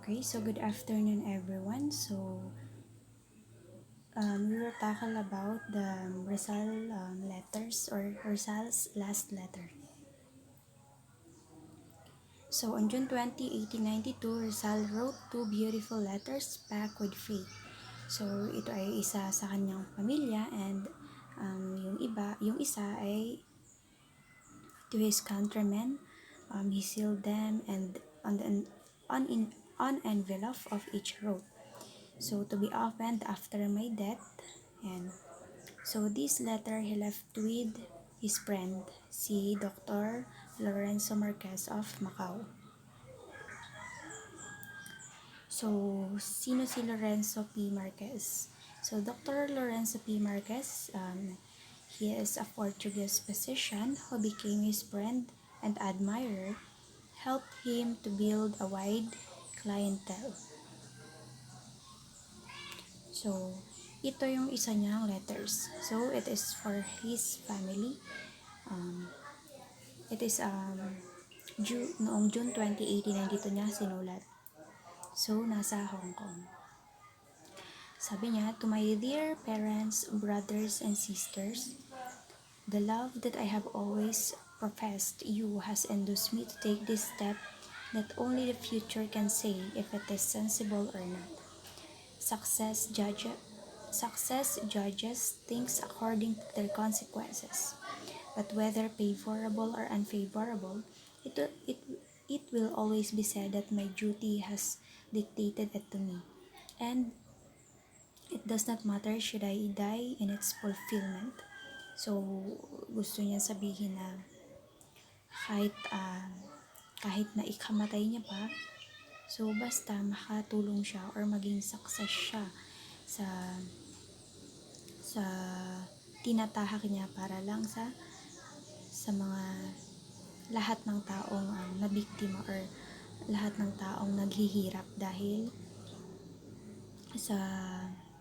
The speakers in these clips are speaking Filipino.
Okay, so good afternoon, everyone. We will tackle about the letters or Rizals Last Letter. So, on June 20, 1892, Rizal wrote two beautiful letters back with faith. So, ito ay isa sa kanyang pamilya and yung isa ay to his countrymen. He sealed them and on envelope of each wrote. So, to be opened after my death. And so, this letter he left with his friend, si Dr. Lorenzo Marquez of Macau. So, sino si Lorenzo P. Marquez? So, Dr. Lorenzo P. Marquez, he is a Portuguese physician who became his friend and admirer, helped him to build a wide clientele. So, ito yung isa niyang letters. So, it is for his family. It is noong June 20, 1892 niya sinulat. So, nasa Hong Kong. Sabi niya, to my dear parents, brothers, and sisters, the love that I have always professed you has induced me to take this step that only the future can say if it is sensible or not. Success judges things according to their consequences, but whether favorable or unfavorable, it will always be said that my duty has dictated it to me, and it does not matter should I die in its fulfillment. So, gusto niya sabihin na kahit, kahit na ikamatay niya pa, so basta makatulong siya or maging success siya sa sa tinatahak niya para lang sa mga lahat ng taong nabiktima or lahat ng taong naghihirap dahil sa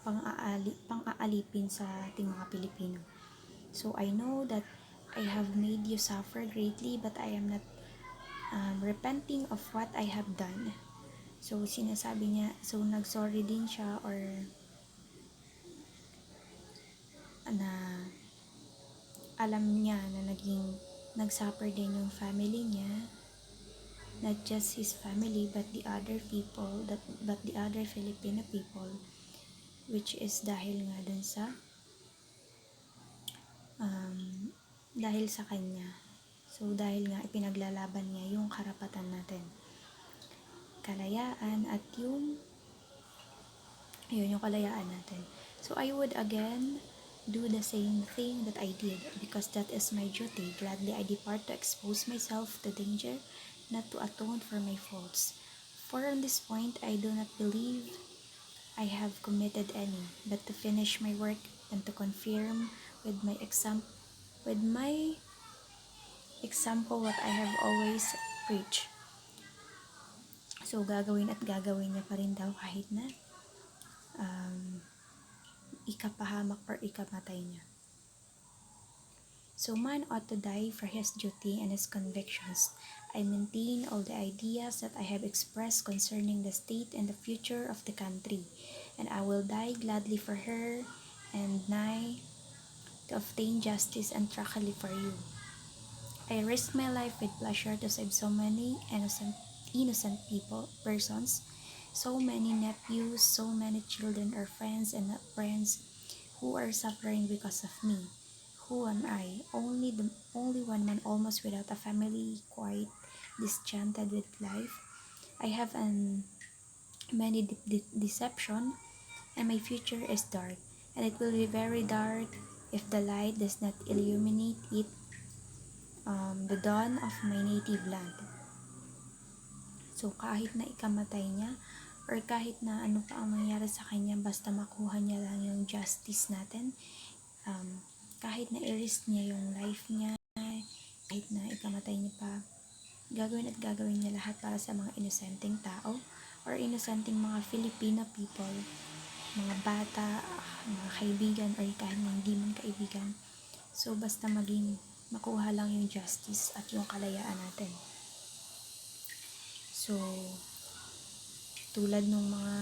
pang-aalipin sa ating mga Pilipino. So I know that I have made you suffer greatly, but I am not repenting of what I have done. So sinasabi niya, so nagsorry din siya or na alam niya na nagsuffer din yung family niya, not just his family but the other people, but the other Filipino people, which is dahil nga dun sa dahil sa kanya. So dahil nga ipinaglalaban niya yung karapatan natin, kalayaan at yung kalayaan natin. So I would again do the same thing that I did because that is my duty. Gladly I depart to expose myself to danger, not to atone for my faults. For on this point I do not believe I have committed any, but to finish my work and to confirm with my example what I have always preached. So gagawin niya pa rin daw kahit na ikapahamak or ikamatay niya. So man ought to die for his duty and his convictions. I maintain all the ideas that I have expressed concerning the state and the future of the country, and I will die gladly for her and nigh to obtain justice and truly for you. I risk my life with pleasure to save so many innocent persons, so many nephews, so many children or friends and not friends who are suffering because of me. Who am I? Only one man almost without a family, quite disenchanted with life. I have many deception, and my future is dark, and it will be very dark if the light does not illuminate it, the dawn of my native land. So kahit na ikamatay niya or kahit na ano pa ang mangyari sa kanya, basta makuha niya lang yung justice natin, kahit na i-risk niya yung life niya, kahit na ikamatay niya pa, gagawin niya lahat para sa mga inosenteng tao or inosenteng mga Filipino people, mga bata, mga kaibigan or kahit na hindi man kaibigan. So basta makuha lang yung justice at yung kalayaan natin. So tulad ng mga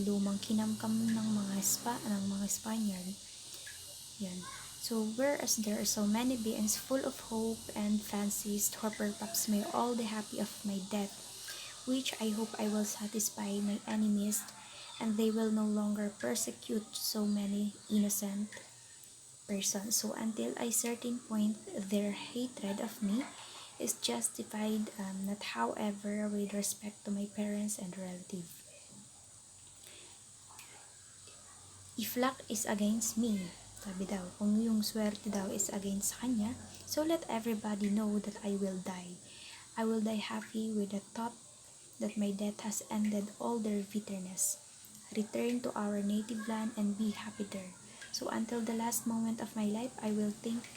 lumang kinamkam ng mga Spaniard. Yan. So, whereas there are so many beings full of hope and fancies who perhaps may all the happy of my death, which I hope I will satisfy my enemies, and they will no longer persecute so many innocent persons. So, until a certain point, their hatred of me is justified, not however with respect to my parents and relatives. If luck is against me, sabi daw, kung yung swerte daw is against sa kanya, so let everybody know that I will die. I will die happy with the thought that my death has ended all their bitterness. Return to our native land and be happy there. So until the last moment of my life, I will think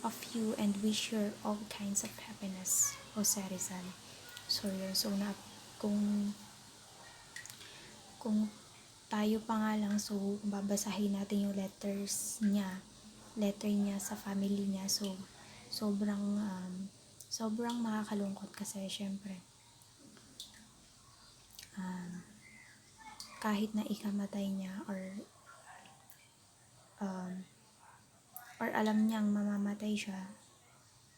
of you and wish you all kinds of happiness. Jose Rizal. So yun, so kung tayo pa nga lang, so babasahin natin yung letter niya sa family niya. So sobrang makakalungkot kasi syempre kahit na ikamatay niya um, or alam niyang mamamatay siya,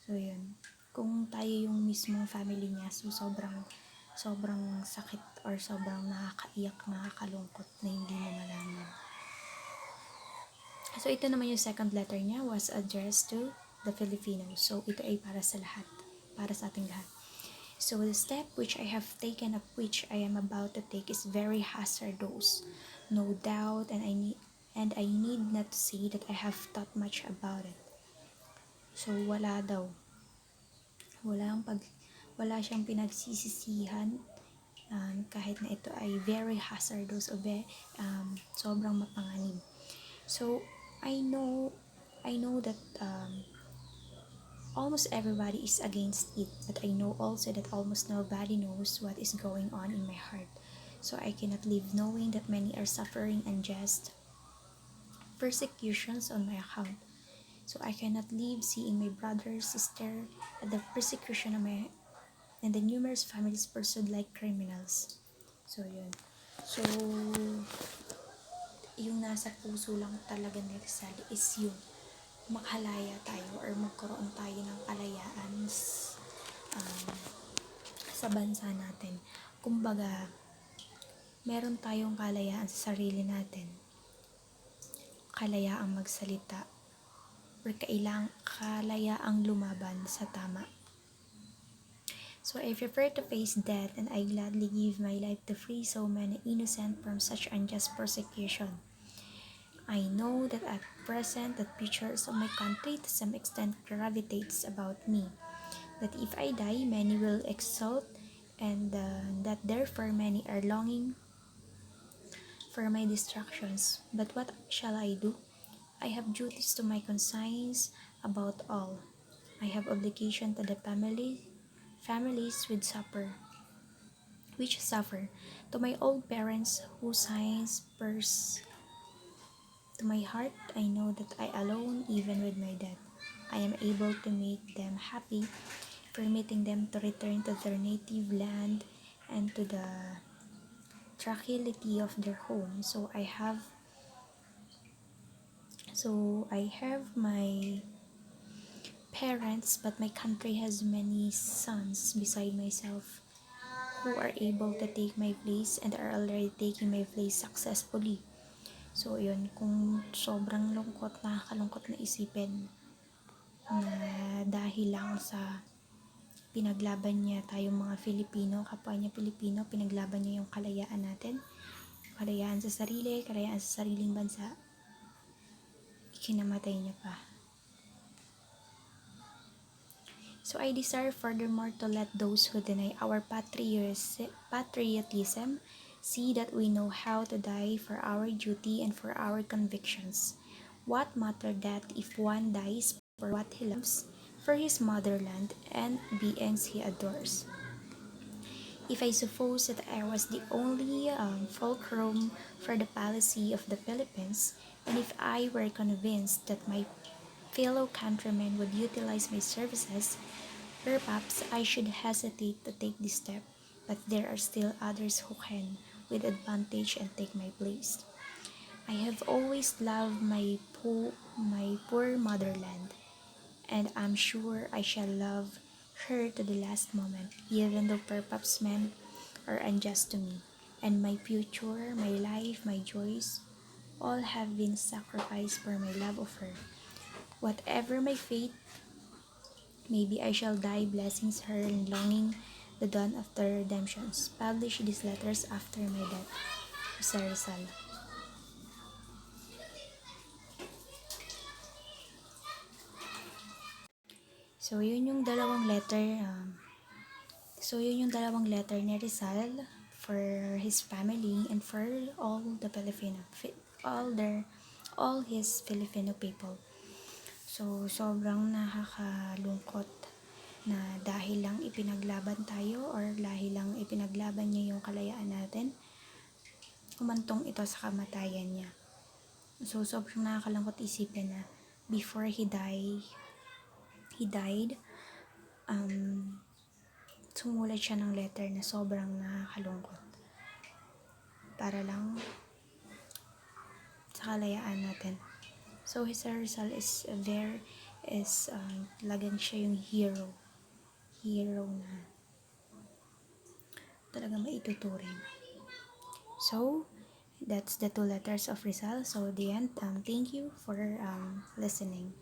so yun, kung tayo yung mismong family niya, so sobrang sakit or sobrang nakakaiyak, nakakalungkot na hindi mo malaman. So ito naman yung second letter niya, was addressed to the Filipinos. So ito ay para sa lahat, para sa ating lahat. So the step which I have taken, of which I am about to take, is very hazardous, no doubt, and I need not to say that I have thought much about it. So wala siyang pinagsisisihan, kahit na ito ay very hazardous o sobrang mapanganib. So I know that almost everybody is against it, but I know also that almost nobody knows what is going on in my heart. So I cannot live knowing that many are suffering unjust persecutions on my account. So I cannot live seeing my brother, sister, at the persecution of and the numerous families pursued like criminals. So yun. So yung nasa puso lang talaga ni Rizal is yung makalaya tayo or magkaroon tayo ng kalayaan sa bansa natin. Kumbaga, meron tayong kalayaan sa sarili natin. Kalayaang magsalita or kalayaang lumaban sa tama. So I prefer to face death, and I gladly give my life to free so many innocent from such unjust persecution. I know that at present the pictures of my country to some extent gravitates about me. That if I die, many will exult, and that therefore many are longing for my destructions. But what shall I do? I have duties to my conscience about all. I have obligation to the families which suffer, to my old parents whose signs burst to my heart. I know that I alone, even with my death, I am able to make them happy, permitting them to return to their native land and to the tranquility of their home. So I have my parents, but my country has many sons beside myself who are able to take my place and are already taking my place successfully. So yun, kung sobrang nakakalungkot na isipin na dahil lang sa pinaglaban niya tayong mga Filipino, kapwa niya Pilipino, pinaglaban niya yung kalayaan natin, kalayaan sa sarili, kalayaan sa sariling bansa, ikinamatay niya pa. So I desire furthermore to let those who deny our patriotism see that we know how to die for our duty and for our convictions. What matter that if one dies for what he loves, for his motherland and beings he adores? If I suppose that I was the only fulcrum for the policy of the Philippines, and if I were convinced that my fellow countrymen would utilize my services, perhaps I should hesitate to take this step, but there are still others who can, with advantage and take my place. I have always loved my poor motherland, and I'm sure I shall love her to the last moment, even though perhaps men are unjust to me, and my future, my life, my joys, all have been sacrificed for my love of her. Whatever my fate, maybe I shall die blessings her and longing the dawn of the redemptions. Publish these letters after my death. Jose Rizal. So, yun yung dalawang letter. Yun yung dalawang letter ni Rizal for his family and for all the all his Filipino people. So, sobrang nakakalungkot na dahil lang ipinaglaban tayo or dahil lang ipinaglaban niya yung kalayaan natin, humantong ito sa kamatayan niya. So, sobrang nakakalungkot isipin na before he died, sumulat siya ng letter na sobrang nakakalungkot para lang sa kalayaan natin. So, his Rizal talagang siya yung hero na talaga maituturing. So, that's the two letters of Rizal. So, the end, thank you for listening.